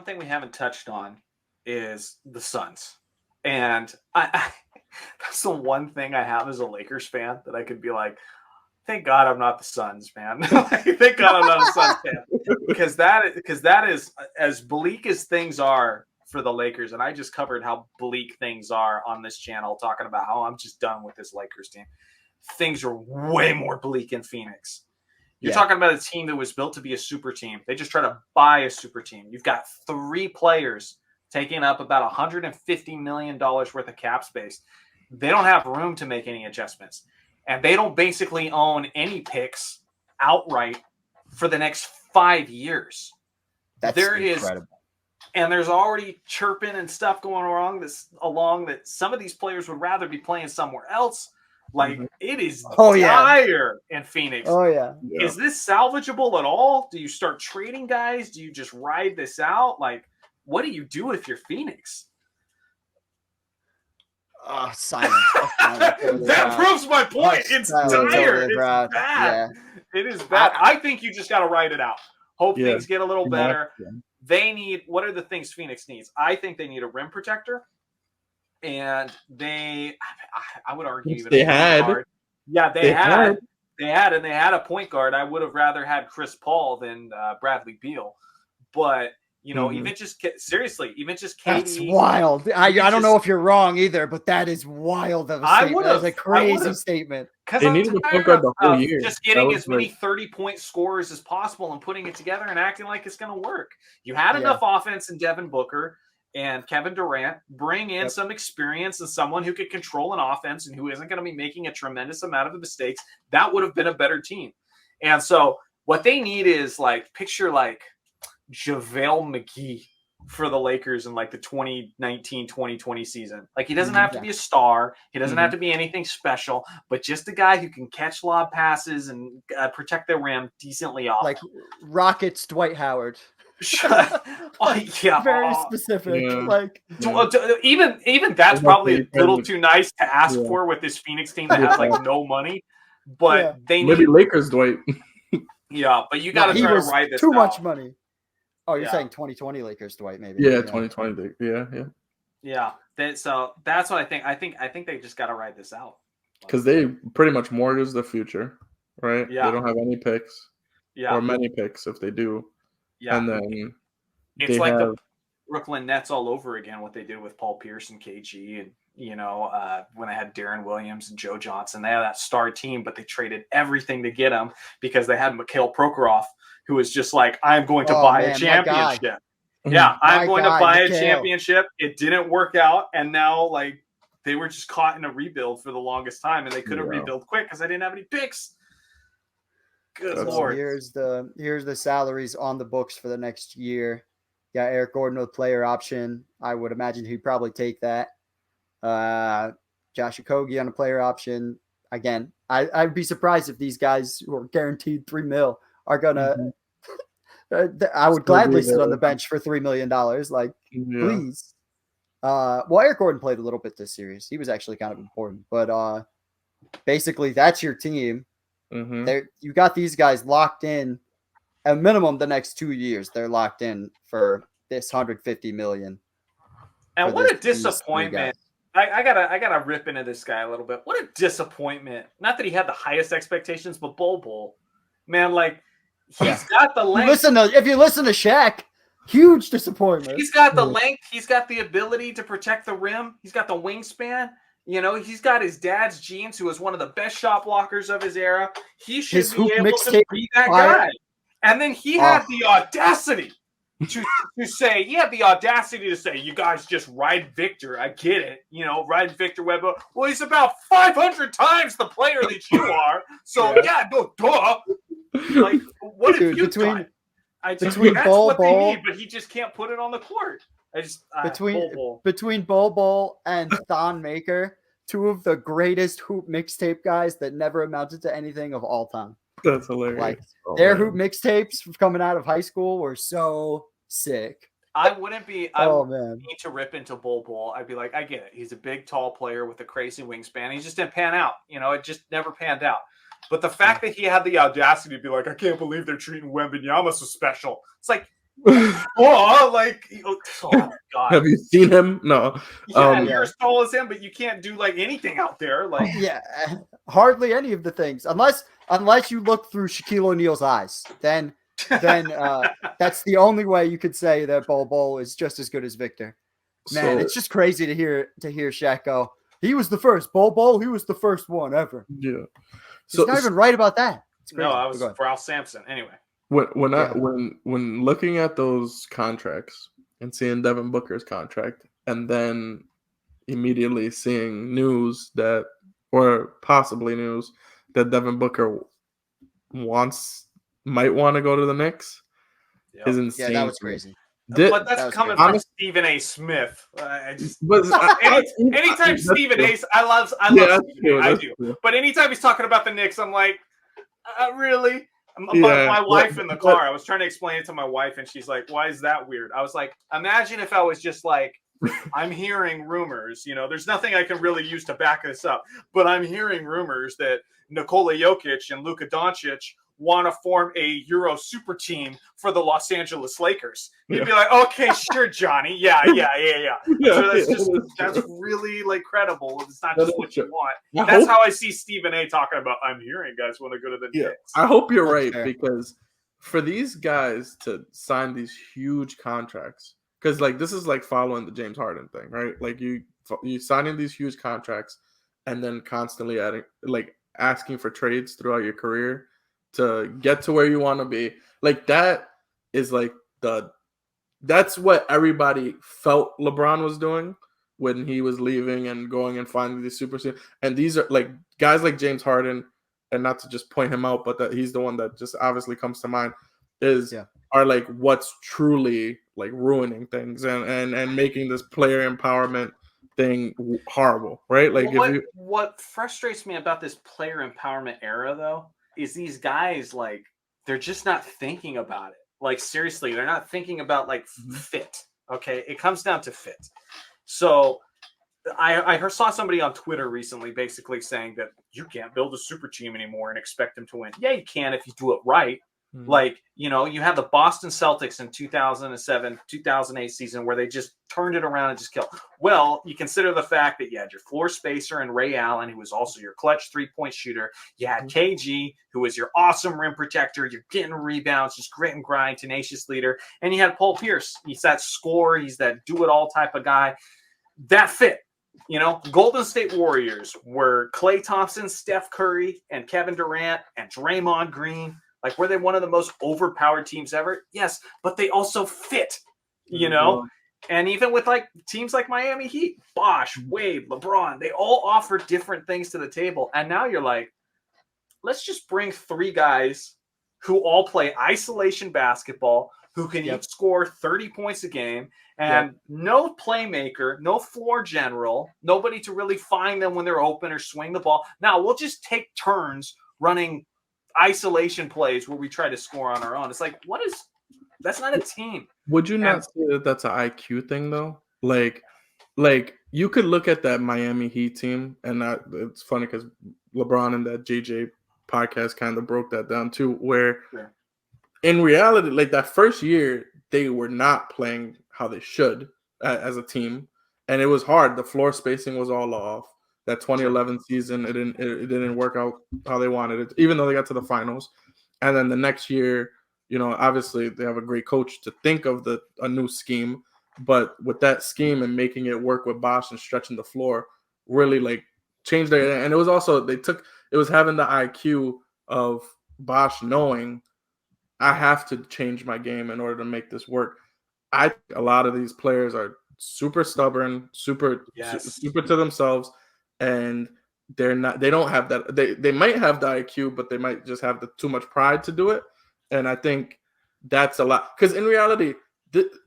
one thing we haven't touched on is the Suns. And that's the one thing I have as a Lakers fan that I could be like, thank God I'm not the Suns, man. Thank God I'm not a Suns fan. Because that is as bleak as things are for the Lakers. And I just covered how bleak things are on this channel, talking about how I'm just done with this Lakers team. Things are way more bleak in Phoenix. You're talking about a team that was built to be a super team. They just try to buy a super team. You've got 3 players taking up about $150 million worth of cap space. They don't have room to make any adjustments. And they don't basically own any picks outright for the next 5 years. That's incredible. And there's already chirping and stuff going along that some of these players would rather be playing somewhere else. Like, it is dire in Phoenix. Oh, yeah. Is this salvageable at all? Do you start trading guys? Do you just ride this out? Like, what do you do if you're Phoenix? Silence. That proves my point. It's dire. It's bad. Yeah. It is bad. I think you just got to ride it out. Hope things get a little better. Yeah. They need, what are the things Phoenix needs? I think they need a rim protector. And I would argue even they had. Guard. Yeah, they had, and they had a point guard. I would have rather had Chris Paul than Bradley Beal. But, you know, even just KD. That's wild. I don't know if you're wrong either, but that is wild of a statement. That is a crazy statement. They needed a point guard the whole year. Just getting as many 30-point scorers as possible and putting it together and acting like it's going to work. You had enough offense in Devin Booker and Kevin Durant. Bring in some experience and someone who could control an offense and who isn't going to be making a tremendous amount of mistakes. That would have been a better team. And so what they need is picture JaVale McGee for the Lakers in the 2019-2020 season. He doesn't have to be a star. He doesn't have to be anything special, but just a guy who can catch lob passes and protect the rim decently off. Like Rockets Dwight Howard. Very specific. Even that's probably a little too nice to ask for with this Phoenix team that has no money. But they need maybe Lakers Dwight. But you got to try to ride this too out. Much money. Oh, you're saying 2020 Lakers Dwight maybe? Yeah, 2020. Yeah. So that's what I think. I think they just got to ride this out because they pretty much mortgage the future, right? Yeah. They don't have any picks. or many picks if they do. Yeah. And then it's like the Brooklyn Nets all over again, what they did with Paul Pierce and KG and, when they had Darren Williams and Joe Johnson. They had that star team, but they traded everything to get him because they had Mikhail Prokhorov, who was just like, I'm going to buy a championship. Yeah, I'm going to buy a championship. It didn't work out. And now, they were just caught in a rebuild for the longest time, and they couldn't rebuild quick because they didn't have any picks. Good Lord. Here's the salaries on the books for the next year. Yeah, Eric Gordon with player option. I would imagine he'd probably take that. Josh Okogie on a player option. Again, I'd be surprised if these guys who are guaranteed $3 million are gonna. I would gladly sit on the bench for $3 million. Please. Eric Gordon played a little bit this series. He was actually kind of important, but basically that's your team. You got these guys locked in. At minimum, the next 2 years, they're locked in for this $150 million. And what a disappointment! I gotta rip into this guy a little bit. What a disappointment! Not that he had the highest expectations, but Bol Bol, man, he's got the length. If you listen to Shaq, huge disappointment. He's got the length. He's got the ability to protect the rim. He's got the wingspan. He's got his dad's genes, who was one of the best shot blockers of his era. He should be able to be that guy. And then he had the audacity to say, you guys just ride Victor. I get it. Ride Victor Wembanyama. Well, he's about 500 times the player that you are. So, duh. What have you done? That's what they need, but he just can't put it on the court. Between Bol Bol and Thon Maker, two of the greatest hoop mixtape guys that never amounted to anything of all time. That's hilarious. Their hoop mixtapes coming out of high school were so sick. I wouldn't need to rip into Bol Bol. I'd be like, I get it. He's a big, tall player with a crazy wingspan. He just didn't pan out. It just never panned out. But the fact that he had the audacity to be like, I can't believe they're treating Wembanyama so special. It's like, Oh, like, oh god. Have you seen him? No. Yeah, you're as tall as him, but you can't do like anything out there. Like, yeah, hardly any of the things, unless you look through Shaquille O'Neal's eyes. Then that's the only way you could say that Bol Bol is just as good as Victor. Man, it's just crazy to hear Shaq go, he was the first. Bol Bol, he was the first one ever. Yeah. He's not even right about that. It's crazy. No, I was Ralph Sampson. Anyway. When looking at those contracts and seeing Devin Booker's contract, and then immediately seeing news that, or possibly news that Devin Booker might want to go to the Knicks, is insane. Yeah, that was crazy. But that's coming from Stephen A. Smith. Anytime Stephen A. I love Stephen A. I do. True. But anytime he's talking about the Knicks, I'm like, really? My wife in the car, I was trying to explain it to my wife, and she's like, why is that weird? I was like, imagine if I was just like, I'm hearing rumors, there's nothing I can really use to back this up, but I'm hearing rumors that Nikola Jokic and Luka Doncic want to form a Euro super team for the Los Angeles Lakers. You'd be like, okay, sure, Johnny. Yeah. So that's really like credible. It's not just what you want. That's how I see Stephen A. talking about, I'm hearing guys want to go to the Knicks. I hope you're right, because for these guys to sign these huge contracts, because like this is like following the James Harden thing, right? Like you signing these huge contracts and then constantly asking for trades throughout your career to get to where you want to be. Like that is like that's what everybody felt LeBron was doing when he was leaving and going and finding these superstars. And these are like guys like James Harden, and not to just point him out, but that he's the one that just obviously comes to mind, are like what's truly like ruining things and making this player empowerment thing horrible, right? Like what frustrates me about this player empowerment era though is these guys, like, they're just not thinking about it. Like, seriously, they're not thinking about like fit. Okay, it comes down to fit. So I saw somebody on Twitter recently basically saying that you can't build a super team anymore and expect them to win. Yeah, you can if you do it right. Like, you have the Boston Celtics in 2007, 2008 season where they just turned it around and just killed. Well, you consider the fact that you had your floor spacer and Ray Allen, who was also your clutch three-point shooter. You had KG, who was your awesome rim protector. You're getting rebounds, just grit and grind, tenacious leader. And you had Paul Pierce. He's that scorer. He's that do-it-all type of guy. That fit. Golden State Warriors were Klay Thompson, Steph Curry, and Kevin Durant, and Draymond Green. Like, were they one of the most overpowered teams ever? Yes, but they also fit, And even with like teams like Miami Heat, Bosh, Wade, LeBron, they all offer different things to the table. And now you're like, let's just bring three guys who all play isolation basketball, who can each score 30 points a game, and no playmaker, no floor general, nobody to really find them when they're open or swing the ball. Now we'll just take turns running isolation plays where we try to score on our own. It's like, that's not a team. Would you not say that that's an IQ thing though? Like you could look at that Miami Heat team, and it's funny because LeBron and that JJ podcast kind of broke that down too, where in reality, like that first year, they were not playing how they should as a team, and it was hard. The floor spacing was all off. That 2011 season, it didn't work out how they wanted it, even though they got to the finals. And then the next year, obviously they have a great coach to think of a new scheme, but with that scheme and making it work with Bosh and stretching the floor, really like changed their. And it was also it was having the IQ of Bosh knowing I have to change my game in order to make this work. I think a lot of these players are super stubborn, super to themselves. And they don't have that. They might have the IQ, but they might just have too much pride to do it. And I think that's a lot. Because in reality,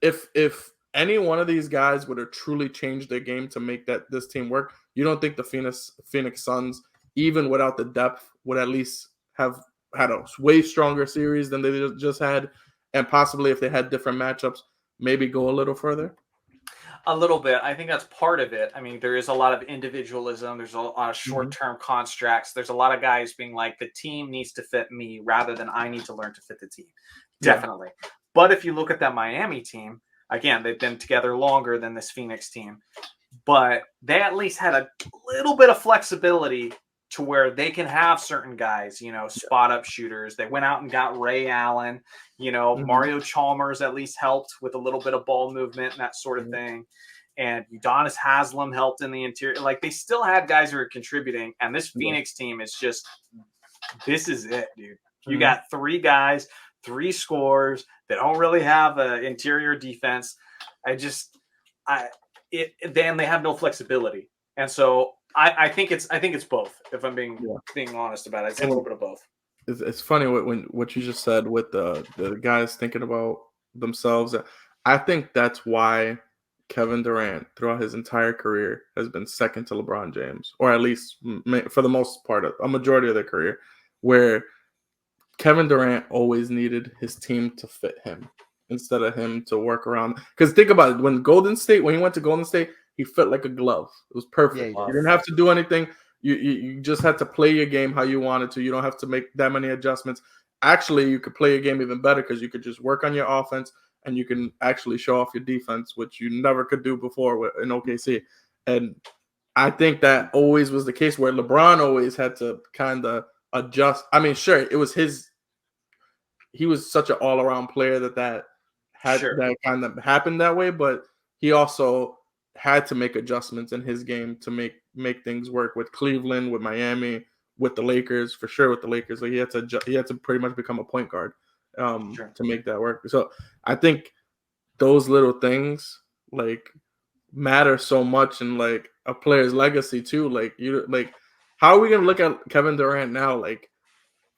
if any one of these guys would have truly changed their game to make this team work, you don't think the Phoenix Suns, even without the depth, would at least have had a way stronger series than they just had, and possibly if they had different matchups, maybe go a little further? A little bit. I think that's part of it. I mean, there is a lot of individualism. There's a lot of short-term constructs. There's a lot of guys being like, the team needs to fit me rather than I need to learn to fit the team. Definitely. But if you look at that Miami team, again, they've been together longer than this Phoenix team, but they at least had a little bit of flexibility to where they can have certain guys, spot up shooters. They went out and got Ray Allen, Mario Chalmers at least helped with a little bit of ball movement and that sort of thing. And Udonis Haslem helped in the interior. Like, they still had guys who are contributing. And this Phoenix team is just, this is it, dude. You got 3 guys, 3 scorers that don't really have an interior defense. Then they have no flexibility. And so I think it's both. If I'm being honest about it, it's a little bit of both. It's funny what you just said with the guys thinking about themselves. I think that's why Kevin Durant throughout his entire career has been second to LeBron James, or at least for the most part, a majority of their career, where Kevin Durant always needed his team to fit him instead of him to work around. Because think about it, when he went to Golden State, he fit like a glove. It was perfect. You didn't have to do anything. You just had to play your game how you wanted to. You don't have to make that many adjustments. Actually, you could play your game even better because you could just work on your offense and you can actually show off your defense, which you never could do before in OKC. And I think that always was the case where LeBron always had to kind of adjust. I mean, sure, it was he was such an all-around player that that kind of happened that way, but he also had to make adjustments in his game to make things work with Cleveland, with Miami, with the Lakers, for sure with the Lakers. Like, he had to pretty much become a point guard to make that work. So I think those little things like matter so much in like a player's legacy too. Like, how are we gonna look at Kevin Durant now? Like,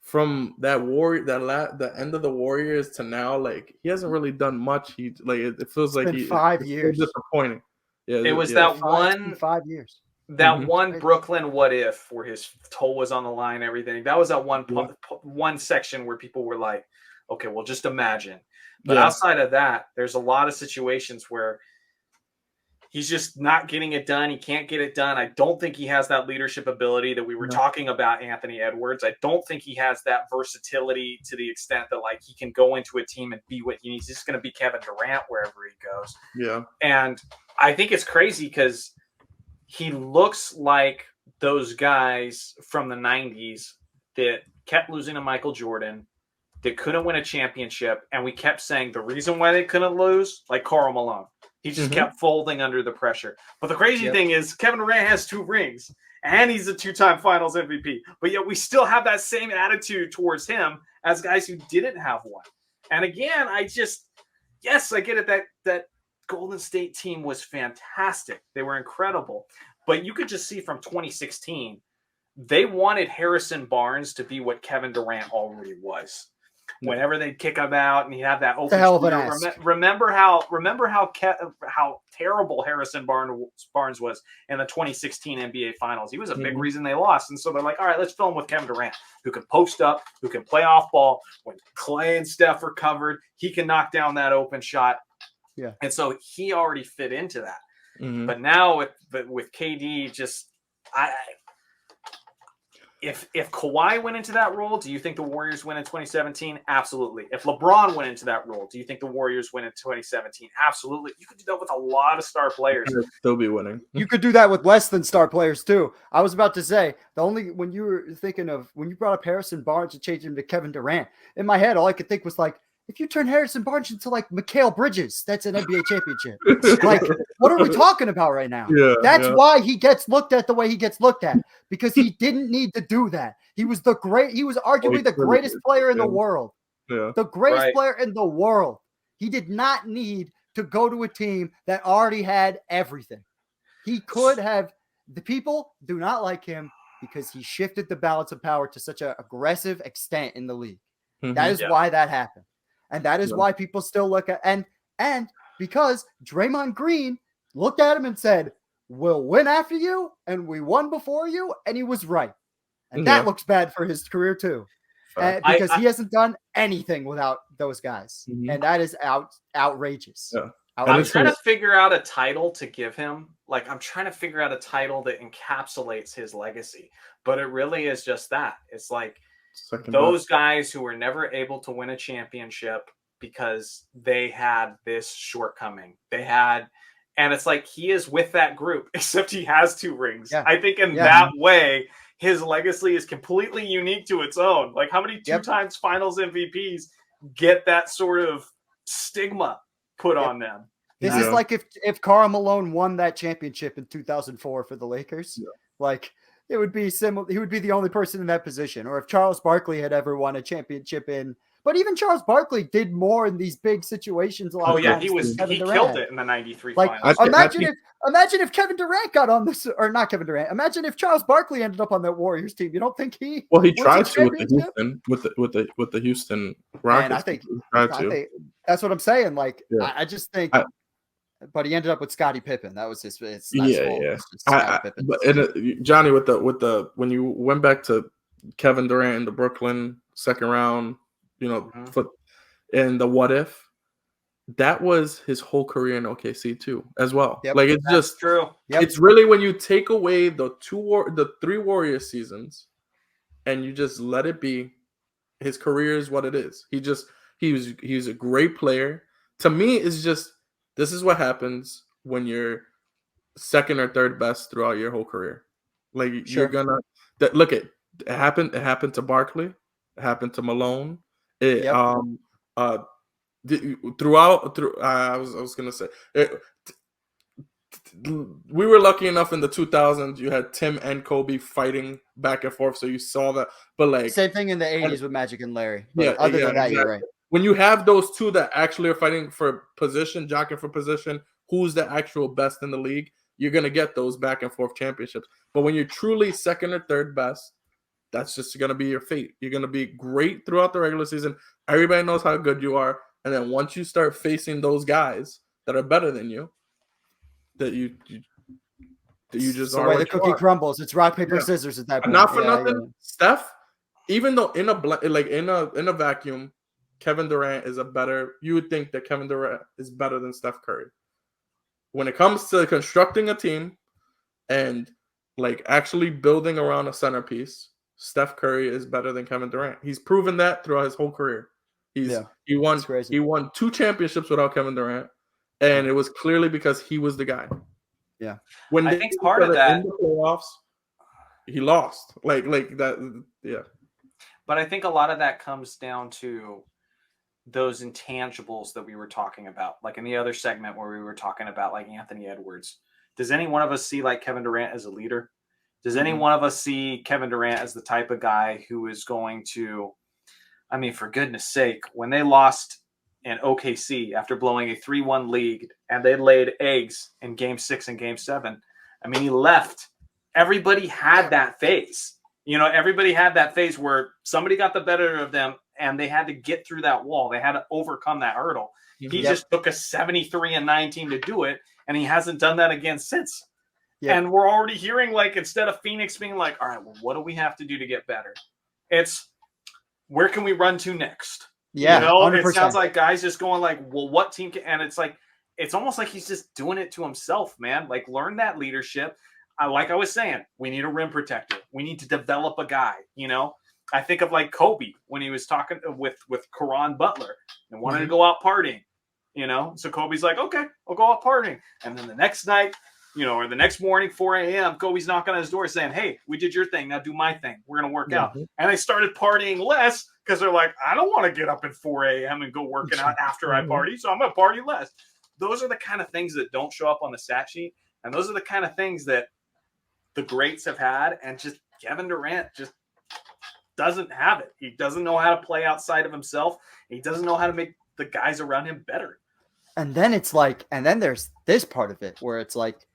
from that the end of the Warriors to now, like, he hasn't really done much. It feels like it's been 5 years. It's disappointing. Yeah, it was that one 5 years. That one Brooklyn what if where his toe was on the line, everything. That was that one section where people were like, okay, well, just imagine. But outside of that, there's a lot of situations where he's just not getting it done. He can't get it done. I don't think he has that leadership ability that we were talking about Anthony Edwards. I don't think he has that versatility to the extent that, like, he can go into a team and be what he needs. He's just going to be Kevin Durant wherever he goes. Yeah. And I think it's crazy because he looks like those guys from the 90s that kept losing to Michael Jordan, that couldn't win a championship. And we kept saying the reason why they couldn't lose, like Karl Malone, he just kept folding under the pressure. But the crazy thing is Kevin Durant has 2 rings and he's a 2-time finals MVP. But yet we still have that same attitude towards him as guys who didn't have one. And again, I get it that Golden State team was fantastic. They were incredible. But you could just see from 2016, they wanted Harrison Barnes to be what Kevin Durant already was. Whenever they'd kick him out and he'd have that open shooter, remember how terrible Harrison Barnes was in the 2016 NBA Finals. He was a big reason they lost. And so they're like, all right, let's fill him with Kevin Durant, who can post up, who can play off ball. When Clay and Steph are covered, he can knock down that open shot. Yeah. And so he already fit into that. But now with KD, if Kawhi went into that role, do you think the Warriors win in 2017? Absolutely. If LeBron went into that role, do you think the Warriors win in 2017? Absolutely. You could do that with a lot of star players. They'll be winning. You could do that with less than star players too. I was about to say, when you brought up Harrison Barnes and changed him to Kevin Durant, in my head, all I could think was like, if you turn Harrison Barnes into like Mikal Bridges, that's an NBA championship. Like, what are we talking about right now? That's why he gets looked at the way he gets looked at, because he didn't need to do that. He was arguably the greatest player in the world. Yeah. The greatest player in the world. He did not need to go to a team that already had everything. He could have. The people do not like him because he shifted the balance of power to such an aggressive extent in the league. That is why that happened. And that is why people still look at and because Draymond Green looked at him and said, "We'll win after you, and we won before you," and he was right. And that looks bad for his career too, because he hasn't done anything without those guys, and that is outrageous. Yeah. I'm trying to figure out a title to give him. Like, I'm trying to figure out a title that encapsulates his legacy, but it really is just that. It's like those guys who were never able to win a championship because they had this shortcoming. And it's like he is with that group, except he has 2 rings. Yeah. I think in that way, his legacy is completely unique to its own. Like, how many 2 times finals MVPs get that sort of stigma put on them? This is like if Karl Malone won that championship in 2004 for the Lakers, like it would be similar. He would be the only person in that position. Or if Charles Barkley had ever won a championship but even Charles Barkley did more in these big situations. A lot of times he killed it in the '93 finals. Like, imagine if Kevin Durant got on this, or not Kevin Durant. Imagine if Charles Barkley ended up on that Warriors team. You don't think he? Well, he tried to with the Houston Rockets. Man, I think that's what I'm saying. Like, I just think. But he ended up with Scottie Pippen. That was his. Johnny, with the when you went back to Kevin Durant in the Brooklyn second round, and the what if, that was his whole career in OKC too, as well. Like it's just true. It's really when you take away the 3 Warriors seasons, and you just let it be, his career is what it is. He's a great player. To me, it's just. This is what happens when you're second or third best throughout your whole career. Like you're gonna look at it happened. It happened to Barkley. It happened to Malone. I was gonna say we were lucky enough in the 2000s. You had Tim and Kobe fighting back and forth, so you saw that. But like same thing in the 80s with Magic and Larry. But other than that, you're right. When you have those 2 that actually are fighting for position, jockeying for position, who's the actual best in the league, you're going to get those back and forth championships. But when you're truly second or third best, that's just going to be your fate. You're going to be great throughout the regular season. Everybody knows how good you are. And then once you start facing those guys that are better than you, that you just the way the cookie crumbles. It's rock, paper, scissors at that point. Not for nothing. Steph, even though in a vacuum, Kevin Durant is you would think that Kevin Durant is better than Steph Curry. When it comes to constructing a team and like actually building around a centerpiece, Steph Curry is better than Kevin Durant. He's proven that throughout his whole career. He won 2 championships without Kevin Durant, and it was clearly because he was the guy. Yeah. When I think part of that in the playoffs, he lost. Like that. Yeah. But I think a lot of that comes down to those intangibles that we were talking about, like in the other segment where we were talking about like Anthony Edwards. Does any one of us see like Kevin Durant as a leader? Does any one of us see Kevin Durant as the type of guy who is going to, I mean, for goodness sake, when they lost in OKC after blowing a 3-1 lead and they laid eggs in game 6 and game 7, I mean, he left. Everybody had that phase. Everybody had that phase where somebody got the better of them and they had to get through that wall. They had to overcome that hurdle. He just took a 73-9 team to do it, and he hasn't done that again since. Yep. And we're already hearing, like, instead of Phoenix being like, all right, well, what do we have to do to get better? It's, where can we run to next? Yeah, 100%. It sounds like guys just going like, well, what team can, and it's like, it's almost like he's just doing it to himself, man. Like, learn that leadership. Like I was saying, we need a rim protector. We need to develop a guy, I think of like Kobe when he was talking with Caron Butler and wanted to go out partying, So Kobe's like, okay, I'll go out partying. And then the next night, or the next morning, 4 a.m., Kobe's knocking on his door saying, hey, we did your thing. Now do my thing. We're going to work out. And they started partying less because they're like, I don't want to get up at 4 a.m. and go working out after I party. So I'm going to party less. Those are the kind of things that don't show up on the stat sheet. And those are the kind of things that the greats have had. And just Kevin Durant just doesn't have it. He doesn't know how to play outside of himself. He doesn't know how to make the guys around him better. And then it's like, and then there's this part of it where it's like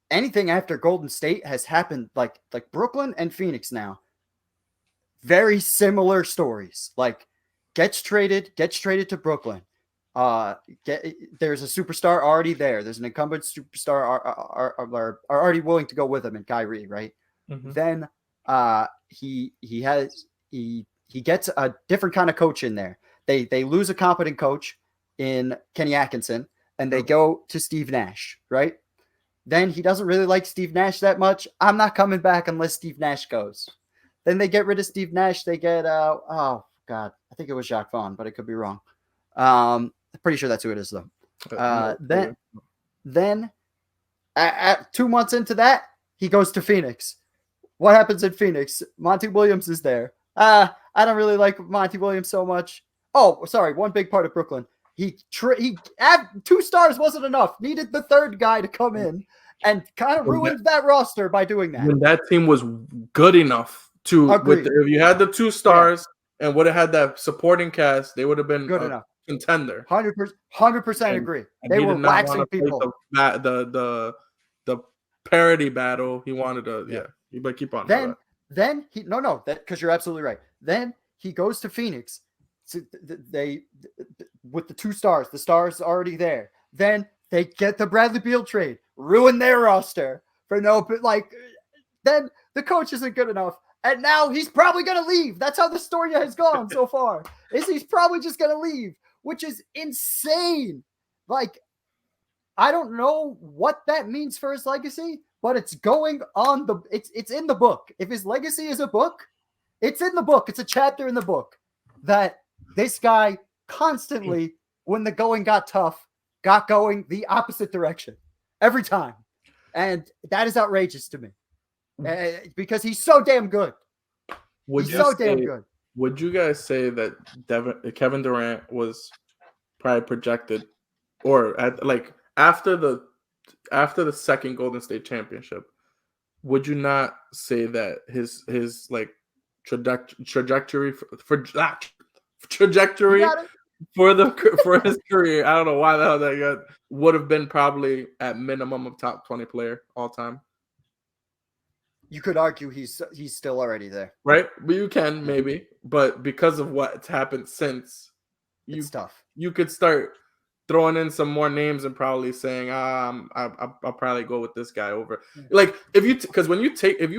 anything after Golden State has happened, like Brooklyn and Phoenix now. Very similar stories. Like gets traded to Brooklyn. There's a superstar already there. There's an incumbent superstar are already willing to go with him in Kyrie, right? Mm-hmm. Then he gets a different kind of coach in there. They lose a competent coach in Kenny Atkinson, and they go to Steve Nash, right? Then he doesn't really like Steve Nash that much. I'm not coming back unless Steve Nash goes. Then they get rid of Steve Nash. They get I think it was Jacques Vaughn, but I could be wrong. Pretty sure that's who it is though. Then at 2 months into that, he goes to Phoenix. What happens in Phoenix? Monty Williams is there. I don't really like Monty Williams so much. Oh, sorry. One big part of Brooklyn. He 2 stars wasn't enough. Needed the third guy to come in and kind of ruined that roster by doing that. When that team was good enough to, if you had the 2 stars and would have had that supporting cast, they would have been good enough. Contender. 100% agree. They were waxing people. The parody battle. He wanted to, You better keep on. Then he because you're absolutely right. Then he goes to Phoenix. So they with the 2 stars, the stars already there. Then they get the Bradley Beal trade, ruin their roster for then the coach isn't good enough. And now he's probably going to leave. That's how the story has gone so far. He's probably just going to leave, which is insane. I don't know what that means for his legacy, but it's going on it's in the book. If his legacy is a book, it's in the book. It's a chapter in the book that this guy constantly, when the going got tough, got going the opposite direction every time. And that is outrageous to me because he's so damn good. Damn good. Would you guys say that Kevin Durant was probably projected or after the second Golden State championship, would you not say that his trajectory for his career, I don't know why the hell that got, would have been probably at minimum of top 20 player all time? You could argue he's still already there, right? But you can maybe, but because of what's happened since, it's tough. You could start throwing in some more names and probably saying, I'll probably go with this guy over. If you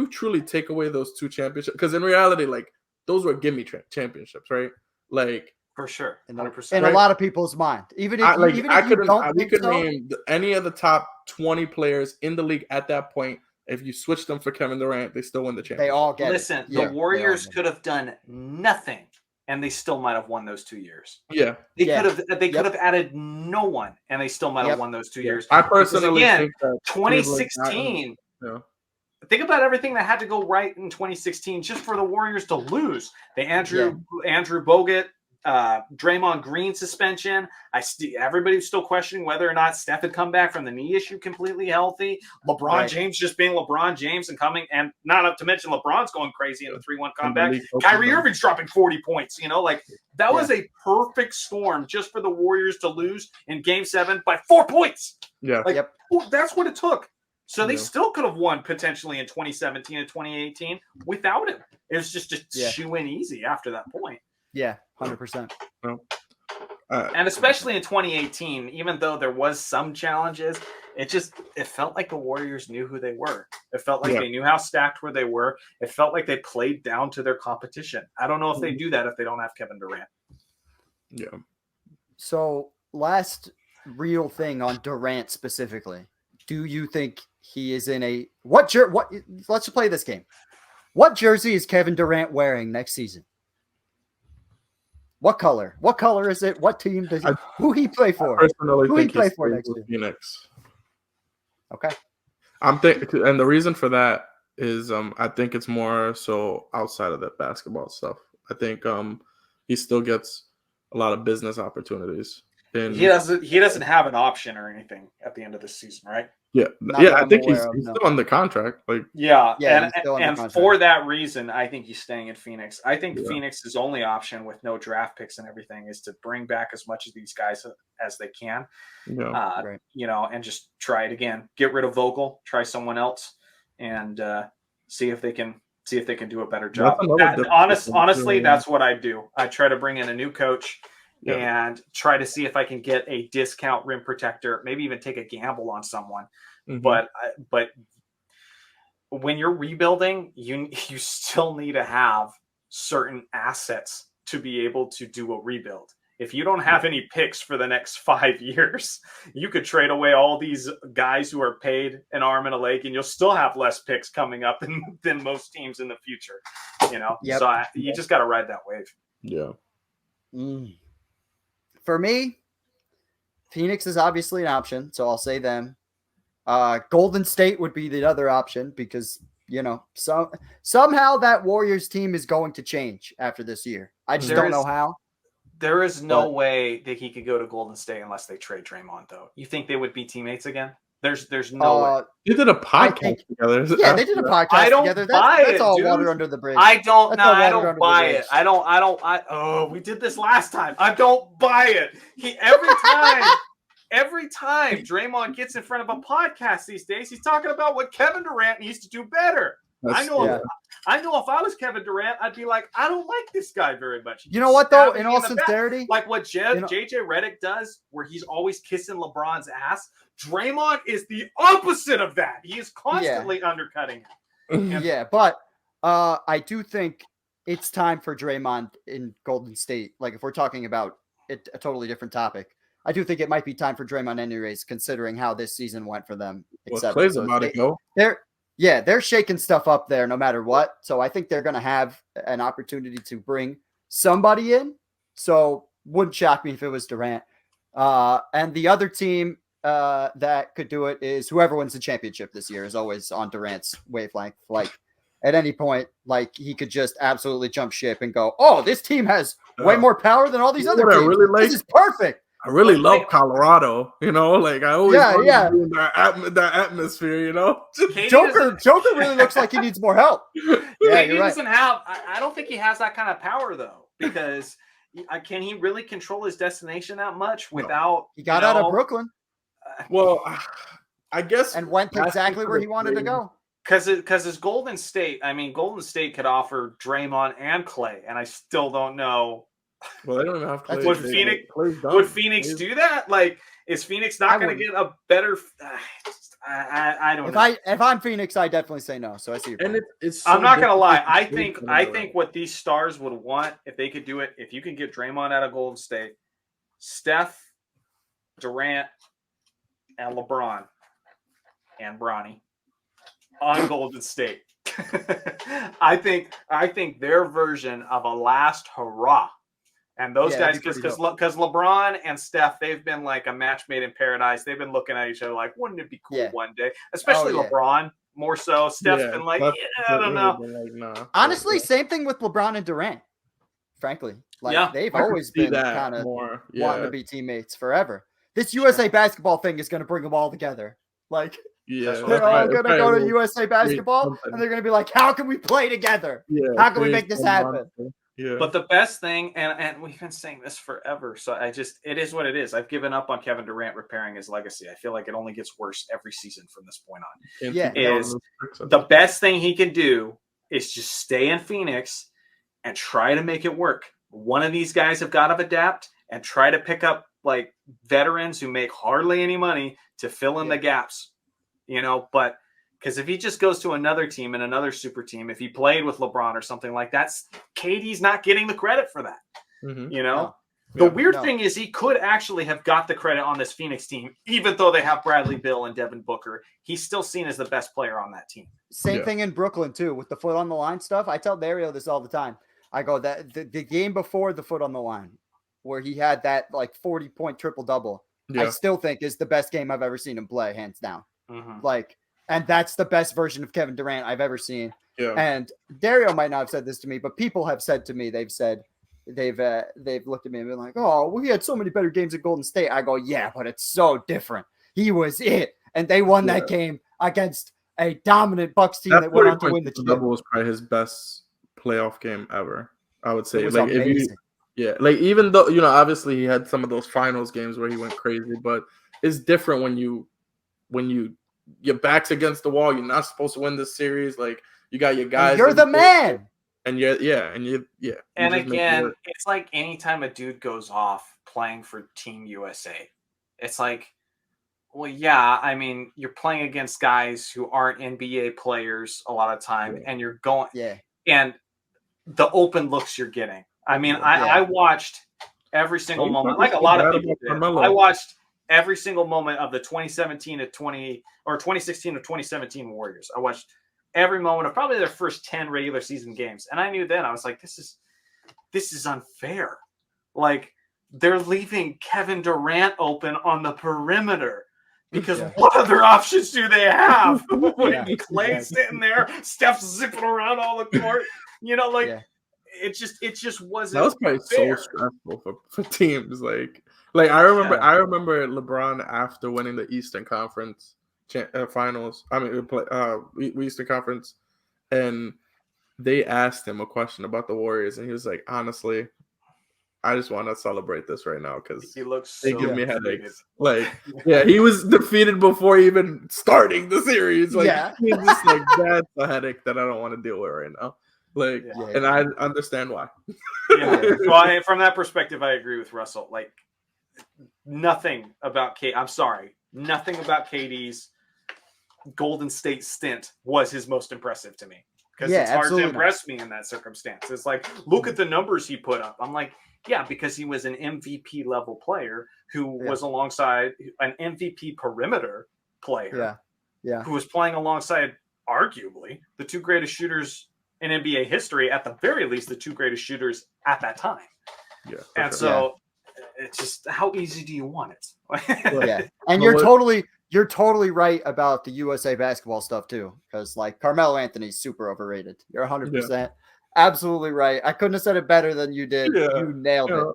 truly take away those 2 championships, because in reality, those were gimme championships, right? For sure, 100%. In a lot of people's mind, we could name any of the top 20 players in the league at that point. If you switch them for Kevin Durant, they still win the championship. They all get Listen, it. The Warriors could have done nothing, and they still might have won those 2 years. Yeah, they could have added no one, and they still might have won those 2 years. I personally think that 2016. Think about everything that had to go right in 2016 just for the Warriors to lose. The Andrew Bogut, Draymond Green suspension. Everybody's still questioning whether or not Steph had come back from the knee issue completely healthy. LeBron James just being LeBron James and coming, and not up to mention LeBron's going crazy in the 3-1 comeback. Kyrie Irving's dropping 40 points. That was a perfect storm just for the Warriors to lose in Game 7 by 4 points. Yeah, that's what it took. So they still could have won potentially in 2017 and 2018 without him. It was just shoe in easy after that point. Yeah, 100%. And especially in 2018, even though there was some challenges, it felt like the Warriors knew who they were. It felt like they knew how stacked where they were. It felt like they played down to their competition. I don't know if they do that if they don't have Kevin Durant. Yeah. So last real thing on Durant specifically, do you think he is in let's play this game. What jersey is Kevin Durant wearing next season? What color? What color is it? What team does who he play for? Who he play for next year? Phoenix. Okay. And the reason for that is I think it's more so outside of that basketball stuff. I think he still gets a lot of business opportunities. He doesn't have an option or anything at the end of the season, right? Yeah, I think he's still on the contract. And for that reason, I think he's staying in Phoenix. I think Phoenix's only option with no draft picks and everything is to bring back as much of these guys as they can. And just try it again. Get rid of Vogel, try someone else, and see if they can do a better job. Honestly, that's what I do. I try to bring in a new coach. And try to see if I can get a discount rim protector, maybe even take a gamble on someone. Mm-hmm. But when you're rebuilding, you still need to have certain assets to be able to do a rebuild. If you don't have any picks for the next 5 years, you could trade away all these guys who are paid an arm and a leg, and you'll still have less picks coming up than most teams in the future. So you just got to ride that wave. Yeah. for me, Phoenix is obviously an option, so I'll say them. Golden State would be the other option because, somehow that Warriors team is going to change after this year. I just don't know how. There is no way that he could go to Golden State unless they trade Draymond, though. You think they would be teammates again? There's no way. They did a podcast together. Yeah, they did a podcast together. That's all water under the bridge. I don't buy it. We did this last time. I don't buy it. Every time Draymond gets in front of a podcast these days, he's talking about what Kevin Durant needs to do better. I know if I was Kevin Durant, I'd be like, I don't like this guy very much. You know what, though? In all sincerity, like what JJ Redick does, where he's always kissing LeBron's ass, Draymond is the opposite of that. He is constantly undercutting him. Yeah, but I do think it's time for Draymond in Golden State. Like, if we're talking about it, a totally different topic, I do think it might be time for Draymond anyways, considering how this season went for them. Well, Clay's about to go. They're shaking stuff up there no matter what. So I think they're going to have an opportunity to bring somebody in. So wouldn't shock me if it was Durant. And the other team that could do it is whoever wins the championship this year is always on Durant's wavelength. Like at any point, like he could just absolutely jump ship and go, oh, this team has way more power than all these other teams. This is perfect. I really love Colorado, I always that atmosphere, Joker really looks like he needs more help. Yeah, he doesn't have. I don't think he has that kind of power though, because can he really control his destination that much without? He got out of Brooklyn. Well, I guess, and went exactly where he wanted to go. Because it's Golden State. I mean, Golden State could offer Draymond and Clay, and I still don't know. Well, they don't even have Clay. Would Phoenix do that? Like, is Phoenix not going to get a better? I don't know. If I'm Phoenix, I definitely say no. So I see. And it's. I'm not going to lie. I think what these stars would want, if they could do it, if you can get Draymond out of Golden State, Steph, Durant, and LeBron, and Bronny on Golden State. I think their version of a last hurrah. And those guys, because LeBron and Steph, they've been like a match made in paradise. They've been looking at each other like, wouldn't it be cool one day? Especially LeBron, more so. Steph's been like, I don't know. Like, nah. Honestly, same thing with LeBron and Durant. Frankly, they've always been kind of wanting to be teammates forever. This USA basketball thing is going to bring them all together. Like, they're all going to go to USA basketball, and they're going to be like, how can we play together? How can we make this happen? Yeah. But the best thing, and we've been saying this forever, so it is what it is. I've given up on Kevin Durant repairing his legacy. I feel like it only gets worse every season from this point on. Is the best thing he can do is just stay in Phoenix and try to make it work. One of these guys have got to adapt and try to pick up like veterans who make hardly any money to fill in the gaps, but because if he just goes to another team and another super team, if he played with LeBron or something like that, KD's not getting the credit for that. The weird thing is he could actually have got the credit on this Phoenix team, even though they have Bradley Beal and Devin Booker. He's still seen as the best player on that team. Same thing in Brooklyn too, with the foot on the line stuff. I tell Dario this all the time. I go that the game before the foot on the line, where he had that like 40-point triple-double, I still think is the best game I've ever seen him play, hands down. And that's the best version of Kevin Durant I've ever seen. Yeah. And Dario might not have said this to me, but people have said to me, they've looked at me and been like, oh, we had so many better games at Golden State. I go, yeah, but it's so different. He was it. And they won that game against a dominant Bucks team that went on to win the championship. Was probably his best playoff game ever, I would say. It was amazing. Even though, obviously he had some of those finals games where he went crazy, but it's different when your back's against the wall. You're not supposed to win this series. Like, you got your guys. And you're the man. And And again, it's like anytime a dude goes off playing for Team USA, it's like, well, yeah, I mean, you're playing against guys who aren't NBA players a lot of time, and you're going, and the open looks you're getting. I mean, I watched every single moment, like a lot of people did. I watched every single moment of the 2016 to 2017 Warriors. I watched every moment of probably their first 10 regular season games. And I knew then, I was like, this is unfair. Like, they're leaving Kevin Durant open on the perimeter. Because Yeah. what other options do they have? Yeah. Clay's sitting there, Steph's zipping around all the court. You know, like Yeah. it just wasn't. That was probably fair. so stressful for teams. Like I remember LeBron after winning the Eastern Conference Finals. I mean, Eastern Conference, and they asked him a question about the Warriors, and he was like, "Honestly, I just want to celebrate this right now because He looks they so give me defeated. headaches." Like, yeah, he was defeated before even starting the series. Like, Yeah. he's just like, that's a headache that I don't want to deal with right now. Like, and I understand why. Well, from that perspective, I agree with Russell. Like, nothing about nothing about KD's Golden State stint was his most impressive to me. Because it's hard to impress me in that circumstance. It's like, look at the numbers he put up. I'm like, yeah, because he was an MVP level player who was alongside an MVP perimeter player. Yeah. Who was playing alongside arguably the two greatest shooters in NBA history, at the very least, the two greatest shooters at that time. Yeah. And so it's just, how easy do you want it? Yeah. And you're totally right about the USA basketball stuff too. Because like Carmelo Anthony's super overrated. You're 100% absolutely right. I couldn't have said it better than you did. Yeah. You nailed it.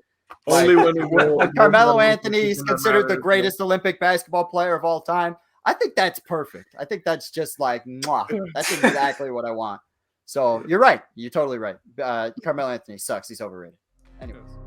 Only when Carmelo Anthony is considered the greatest Olympic basketball player of all time. I think that's perfect. I think that's just like, mwah. That's exactly what I want. So you're right. You're totally right. Carmelo Anthony sucks. He's overrated. Anyways.